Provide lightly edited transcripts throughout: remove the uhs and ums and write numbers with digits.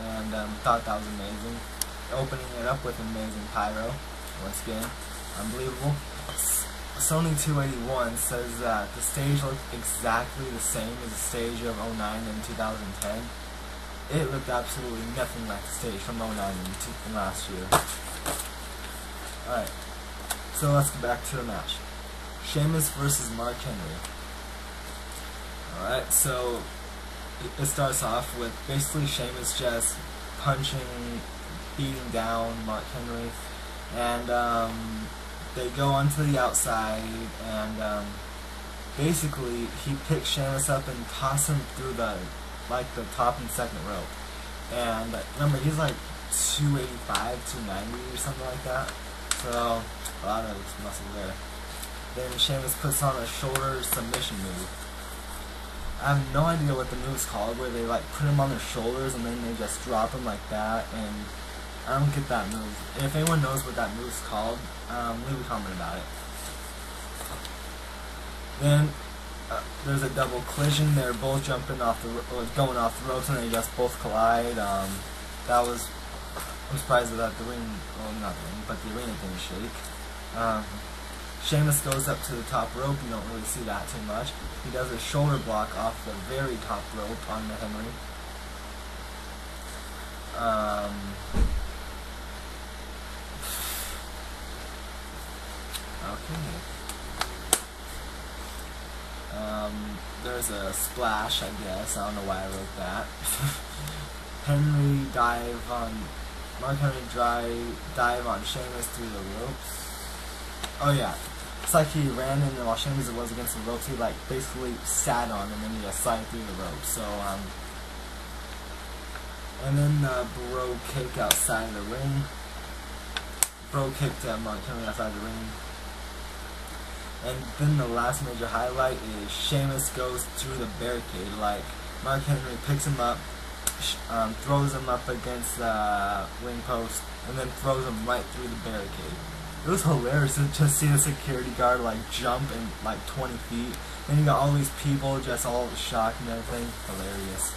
and thought that was amazing. Opening it up with amazing pyro, once again, unbelievable. Sony 281 says that the stage looked exactly the same as the stage of 09 and 2010. It looked absolutely nothing like the stage from 09 and last year. Alright, so let's get back to the match. Sheamus versus Mark Henry. Alright, so it starts off with basically Sheamus just punching, beating down Mark Henry, and they go onto the outside, and basically he picks Sheamus up and tosses him through the top and second rope. And remember, he's like 285, 290 or something like that, so a lot of muscle there. Then Sheamus puts on a shoulder submission move. I have no idea what the move's called, where they like put him on their shoulders and then they just drop him like that, and I don't get that move. If anyone knows what that move's called, leave a comment about it. Then there's a double collision. They're both jumping off going off the ropes, and they just both collide. I'm surprised that the ring, well, not the ring, but the arena didn't shake. Sheamus goes up to the top rope. You don't really see that too much. He does a shoulder block off the very top rope on the Henry. Okay. There's a splash, I guess. I don't know why I wrote that. Mark Henry dive on Sheamus through the ropes. Oh yeah, it's like he ran in while Sheamus was against the ropes. He like basically sat on him and he just slid through the ropes. So and then bro kick outside the ring. Bro kicked Mark Henry outside the ring. And then the last major highlight is Sheamus goes through the barricade. Like, Mark Henry picks him up, throws him up against the ring post, and then throws him right through the barricade. It was hilarious to just see the security guard like jump in like 20 feet. Then you got all these people just all shocked and everything. Hilarious.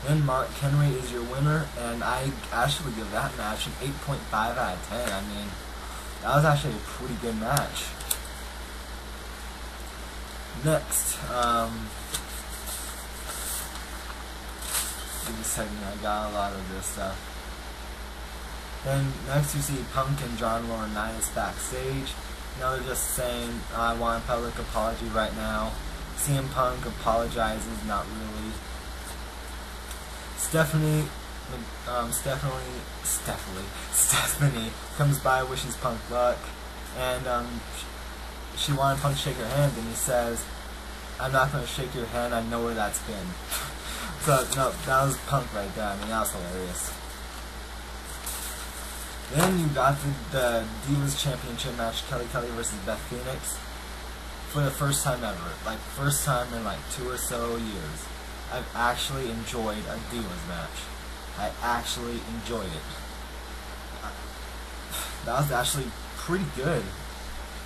Then Mark Henry is your winner, and I actually give that match an 8.5 out of 10. I mean, that was actually a pretty good match. Next, give me a second, I got a lot of this stuff. Then next you see Punk and John Laurinaitis backstage. Now they're just saying, I want a public apology right now. CM Punk apologizes, not really. Stephanie comes by, wishes Punk luck, and she wanted Punk to shake her hand, and he says, I'm not going to shake your hand, I know where that's been. So, no, that was Punk right there. I mean, that was hilarious. Then you got the Divas Championship match, Kelly versus Beth Phoenix, for the first time ever. Like, first time in like 2 or so years. I've actually enjoyed a Divas match. I actually enjoyed it. That was actually pretty good.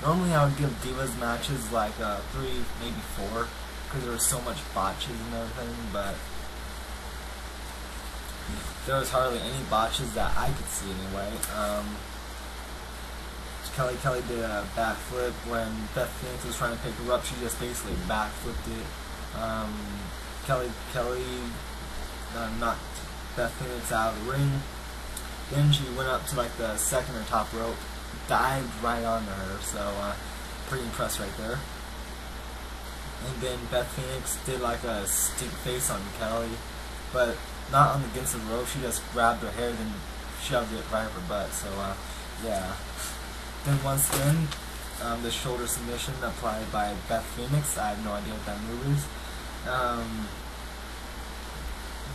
Normally I would give Divas matches like 3, maybe 4, because there was so much botches and everything, but there was hardly any botches that I could see anyway. Kelly did a backflip when Beth Phoenix was trying to pick her up. She just basically backflipped it. Kelly knocked Beth Phoenix out of the ring. Then she went up to like the second or top rope, dived right onto her, so pretty impressed right there. And then Beth Phoenix did like a stink face on Kelly, but not on against the rope. She just grabbed her hair, then shoved it right up her butt. So yeah. Then once again, the shoulder submission applied by Beth Phoenix. I have no idea what that move is.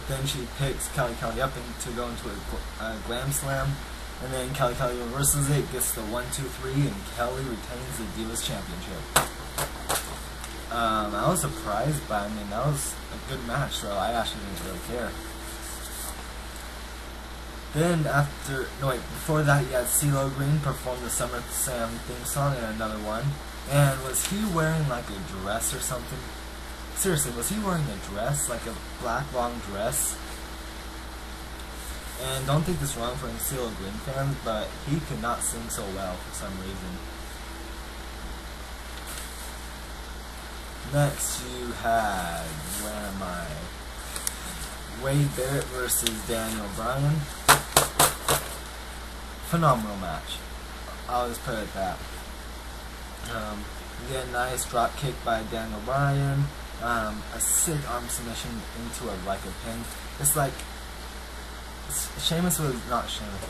Then she picks Kelly up to go into a glam slam, and then Kelly reverses it, gets the 1-2-3, and Kelly retains the Divas Championship. I was surprised, but I mean, that was a good match, so I actually didn't really care. Then before that, you had CeeLo Green perform the SummerSlam theme song in another one. And was he wearing like a dress or something? Seriously, was he wearing a dress? Like a black long dress? And don't think this wrong for Encino Green fans, but he could not sing so well for some reason. Next, you had, where am I? Wade Barrett versus Daniel Bryan. Phenomenal match. I'll just put it at that. You get a nice drop kick by Daniel Bryan. A sick arm submission into a pin. It's like Sheamus was not Sheamus.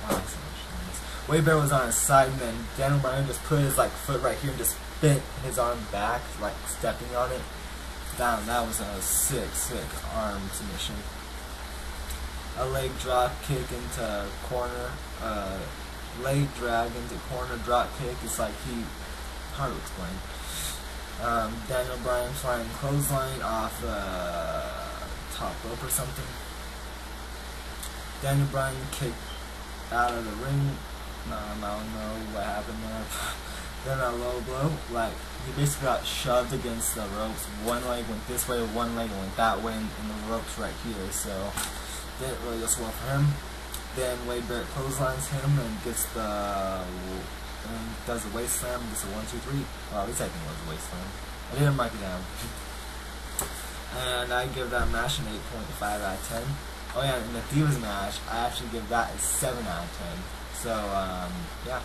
Wade Barrett was on his side, and then Daniel Bryan just put his foot right here and just bent his arm back, like stepping on it. That was a sick arm submission. A leg drop kick into corner. Leg drag into corner drop kick. It's like hard to explain. Daniel Bryan flying clothesline off top rope or something. Daniel Bryan kicked out of the ring. I don't know what happened there. Then a low blow. He basically got shoved against the ropes. One leg went this way, one leg went that way, and the ropes right here. So didn't really go well for him. Then Wade Barrett clotheslines him and does a waist slam. Gets a 1, 2, 3. Well, at least I think it was a waist slam. I didn't mark it down. And I give that match an 8.5 out of 10. Oh yeah, in the Divas match, I actually give that a 7 out of 10. So, yeah.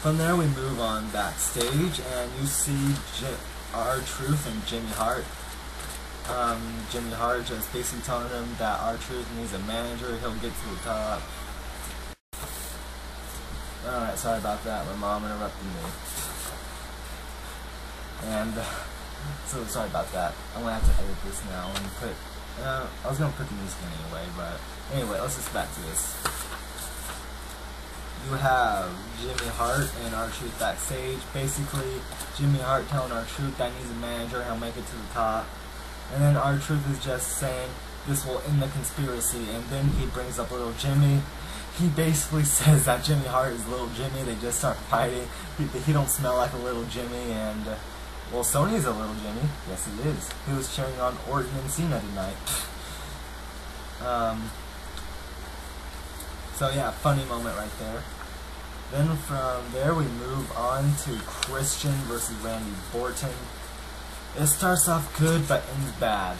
From there, we move on backstage, and you see R-Truth and Jimmy Hart. Jimmy Hart just basically telling him that R-Truth needs a manager, he'll get to the top. Alright, sorry about that, my mom interrupted me. And, so sorry about that. I'm going to have to edit this now and put, I was going to put the music in anyway, but anyway, let's just back to this. You have Jimmy Hart and R-Truth backstage. Basically, Jimmy Hart telling R-Truth that he needs a manager, he'll make it to the top. And then R-Truth is just saying this will end the conspiracy, and then he brings up little Jimmy. He basically says that Jimmy Hart is little Jimmy. They just start fighting. He don't smell like a little Jimmy, and well, Sony's a little Jimmy. Yes, he is. He was cheering on Orton and Cena tonight. So yeah, funny moment right there. Then from there we move on to Christian versus Randy Orton. It starts off good but ends bad.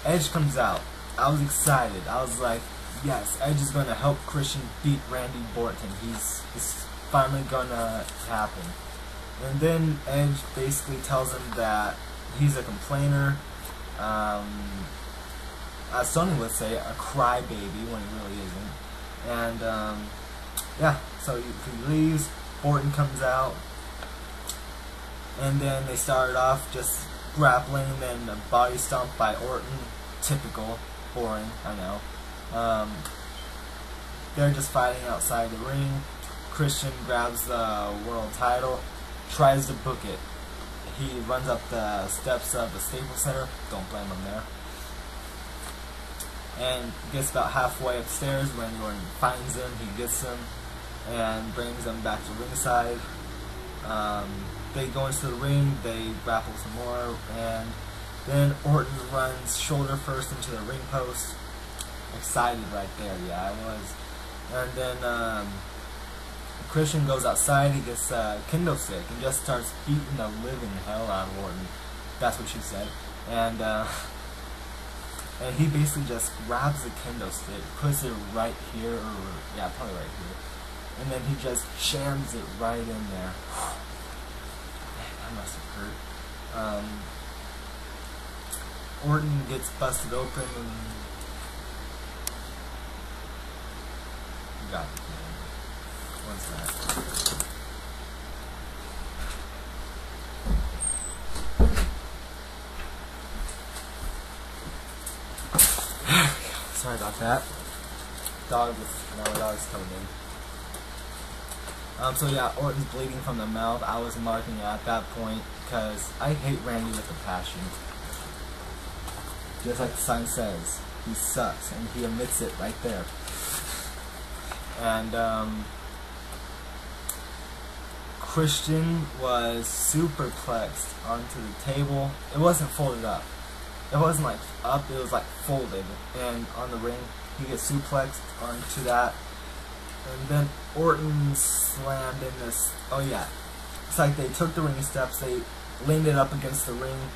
Edge comes out. I was excited. I was like, yes, Edge is going to help Christian beat Randy Orton. It's finally going to happen. And then Edge basically tells him that he's a complainer. As Sony would say, a crybaby when he really isn't. And yeah, so he leaves. Orton comes out. And then they started off just grappling, then a body stomp by Orton. Typical. Boring, I know. They're just fighting outside the ring. Christian grabs the world title, tries to book it. He runs up the steps of the Staples Center. Don't blame him there. And gets about halfway upstairs when Orton finds him. He gets him and brings him back to ringside. They go into the ring, they grapple some more, and then Orton runs shoulder first into the ring post. Excited right there, yeah, I was. And then Christian goes outside, he gets a kendo stick and just starts beating the living hell out of Orton. That's what she said. And he basically just grabs the kendo stick, puts it right here, or yeah, probably right here. And then he just jams it right in there. That must have hurt. Orton gets busted open and got it. What's that? Sorry about that. Dog's coming in. So yeah, Orton's bleeding from the mouth. I was marking it at that point because I hate Randy with a passion. Just like the sign says, he sucks, and he admits it right there. And Christian was superplexed onto the table. It wasn't folded up. it wasn't like up, it was like folded, and on the ring he gets suplexed onto that, and then Orton slammed in this. Oh yeah, it's like they took the ring steps, they leaned it up against the ring.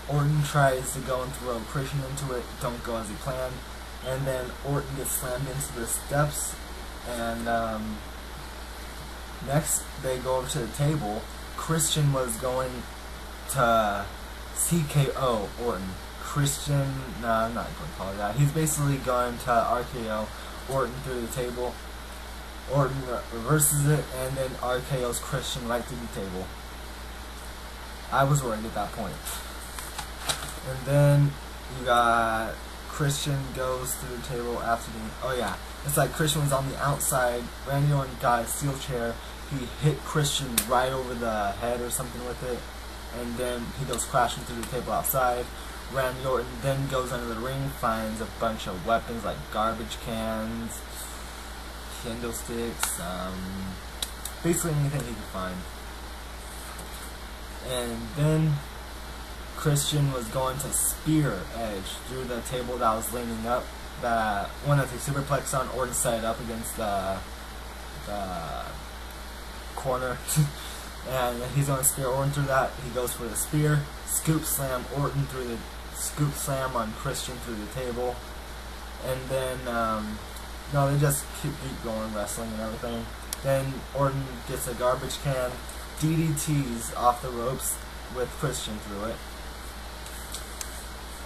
Orton tries to go and throw Christian into it, don't go as he planned, and then Orton gets slammed into the steps, and next they go over to the table. Christian was going to CKO Orton. Christian, no, I'm not going to call it that. He's basically going to RKO Orton through the table. Orton reverses it, and then RKO's Christian right through the table. I was worried at that point. And then you got Christian goes through the table after the. Oh yeah, it's like Christian was on the outside. Randy Orton got a steel chair. He hit Christian right over the head or something with it, and then he goes crashing through the table outside. Randy Orton then goes under the ring, finds a bunch of weapons like garbage cans, candlesticks, basically anything he could find. And then Christian was going to spear Edge through the table that was leaning up. That one that they superplex on. Orton set it up against the corner, and he's going to spear Orton through that. He goes for the spear, scoop slam Orton through the scoop slam on Christian through the table, and then no, they just keep going, wrestling and everything. Then Orton gets a garbage can, DDTs off the ropes with Christian through it.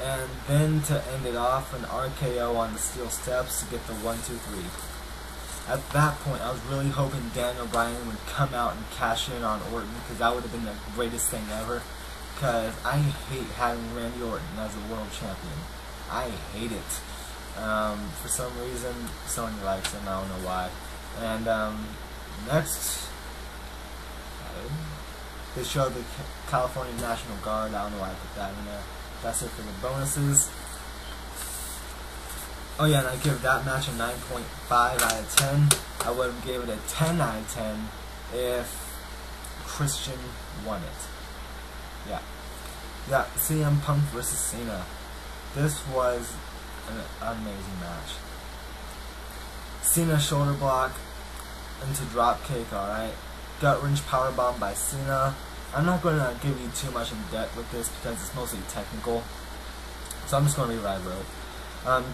And then to end it off, an RKO on the steel steps to get the 1-2-3. At that point, I was really hoping Daniel Bryan would come out and cash in on Orton, because that would have been the greatest thing ever. Because I hate having Randy Orton as a world champion. I hate it. For some reason, Sony likes him. I don't know why. And next, they showed the California National Guard. I don't know why I put that in there. That's it for the bonuses. Oh yeah, and I give that match a 9.5 out of 10. I would have gave it a 10 out of 10 if Christian won it. Yeah. Yeah, CM Punk versus Cena. This was an amazing match. Cena shoulder block into drop kick, alright. Gut wrench powerbomb by Cena. I'm not going to give you too much in depth with this because it's mostly technical. So I'm just going to read what I wrote.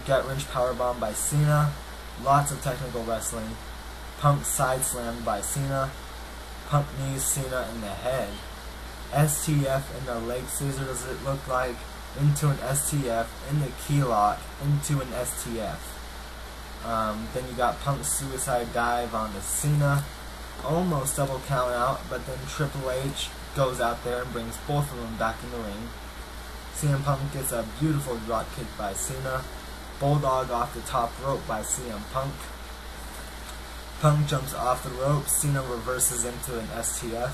Gut wrench powerbomb by Cena. Lots of technical wrestling. Punk side slam by Cena. Punk knees Cena in the head. STF in the leg scissors, it looked like. Into an STF. In the key lock. Into an STF. Then you got Punk's suicide dive onto Cena. Almost double count out, but then Triple H goes out there and brings both of them back in the ring. CM Punk gets a beautiful drop kick by Cena. Bulldog off the top rope by CM Punk. Punk jumps off the rope. Cena reverses into an STF.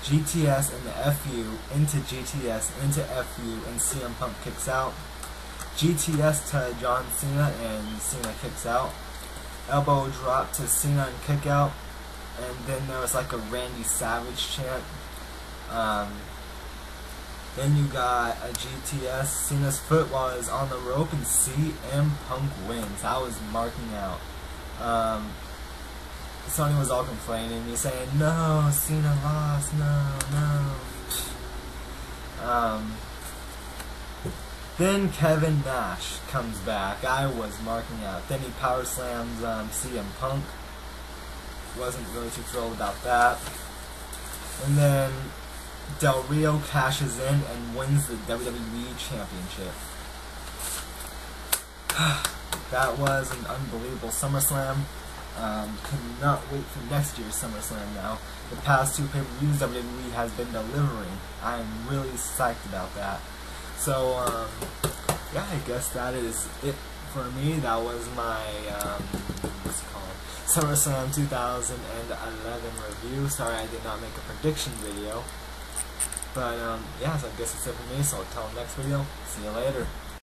GTS and the FU into GTS into FU, and CM Punk kicks out. GTS to John Cena, and Cena kicks out. Elbow drop to Cena and kick out. And then there was like a Randy Savage chant. Then you got a GTS. Cena's foot was on the rope, and CM Punk wins. I was marking out. Sony was all complaining. He's saying, no, Cena lost, no. Then Kevin Nash comes back. I was marking out. Then he power slams CM Punk. Wasn't really too thrilled about that. And then Del Rio cashes in and wins the WWE Championship. That was an unbelievable SummerSlam. Cannot wait for next year's SummerSlam now. The past two pay-per-views WWE has been delivering. I am really psyched about that. So, yeah, I guess that is it for me. That was my, what's it called? SummerSlam 2011 review. Sorry I did not make a prediction video. But, yeah, so I guess that's it for me. So until next video, see you later.